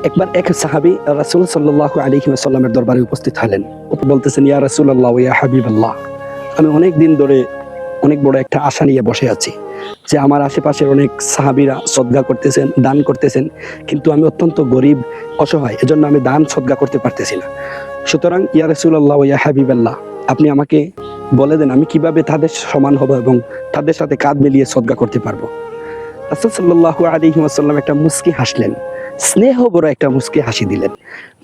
একবার এক সাহাবী রাসূল সাল্লাল্লাহু আলাইহি ওয়াসাল্লামের দরবারে উপস্থিত হলেন। বলতেছেন, ইয়া রাসূলুল্লাহ ইয়া হাবিবাল্লাহ, আমি অনেক দিন ধরে অনেক বড় একটা আশা নিয়ে বসে আছি যে আমার আশেপাশের অনেক সাহাবীরা সদকা করতেছেন, দান করতেছেন, কিন্তু আমি অত্যন্ত গরিব, অসহায়, এজন্য আমি দান সদকা করতে পারতেছি না। সুতরাং ইয়া রাসূলুল্লাহ ইয়া হাবিবাল্লাহ, আপনি আমাকে বলে দেন আমি কিভাবে তাদের সমান হব এবং তাদের সাথে কাঁধ মিলিয়ে সদকা করতে পারবো। রাসূল সাল্লাল্লাহু আলাইহি ওয়াসাল্লাম একটা মুস্কি হাসলেন, স্নেহ ভরা একটা মুস্কি হাসি দিলেন।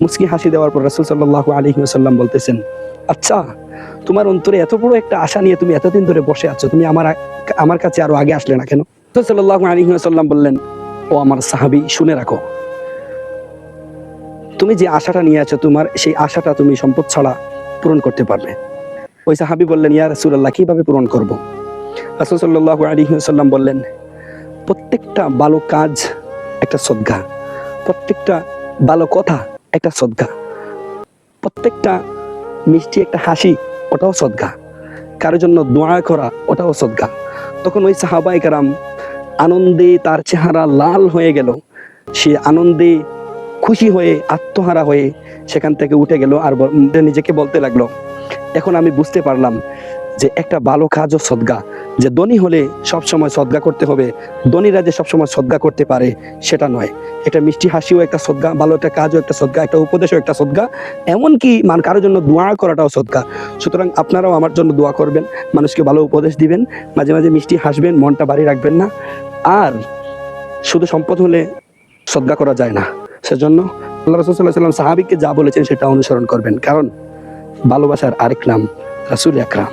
মুস্কি হাসি দেওয়ার পর রাসূল সাল্লাল্লাহু আলাইহি ওয়াসাল্লাম বলতেছেন, আচ্ছা, তোমার অন্তরে এত বড় একটা আশা নিয়ে তুমি এতদিন ধরে বসে আছো, তুমি আমার কাছে আরো আগে আসলে না কেন? রাসূল সাল্লাল্লাহু আলাইহি ওয়াসাল্লাম বললেন, ও আমার সাহাবী, শুনে রাখো, তুমি যে আশাটা নিয়ে আছো, তোমার সেই আশাটা তুমি সম্পদ ছাড়া পূরণ করতে পারবে। ওই সাহাবী বললেন, ইয়া রাসূলুল্লাহ, কিভাবে পূরণ করব? রাসূল সাল্লাল্লাহু আলাইহি ওয়াসাল্লাম বললেন, প্রত্যেকটা ভালো কাজ একটা সদকা, প্রত্যেকটা ভালো কথা একটা সদকা, প্রত্যেকটা মিষ্টি একটা হাসি ওটাও সদকা, কারোর জন্য দোয়া করা ওটাও সদকা। তখন ওই সাহাবায়ে কেরাম আনন্দে তার চেহারা লাল হয়ে গেল, সে আনন্দে খুশি হয়ে আত্মহারা হয়ে সেখান থেকে উঠে গেল আর নিজেকে বলতে লাগলো, এখন আমি বুঝতে পারলাম যে একটা ভালো কাজও সদকা, যে ধনী হলে সবসময় সদকা করতে হবে, ধনীরা যে সবসময় সদকা করতে পারে সেটা নয়। একটা মিষ্টি হাসিও একটা সদকা, ভালো একটা কাজও একটা সদকা, একটা উপদেশও একটা সদকা, এমনকি কারোর জন্য দোয়া করাটাও সদকা। সুতরাং আপনারাও আমার জন্য দোয়া করবেন, মানুষকে ভালো উপদেশ দিবেন, মাঝে মাঝে মিষ্টি হাসবেন, মনটা ভারী রাখবেন না। আর শুধু সম্পদ হলে সদকা করা যায় না, সেজন্য আল্লাহ রাসূল সাল্লাল্লাহু আলাইহি ওয়াসাল্লাম সাহাবীকে যা বলেছেন সেটা অনুসরণ করবেন, কারণ ভালোবাসার আরেক নাম রাসূল আকরাম।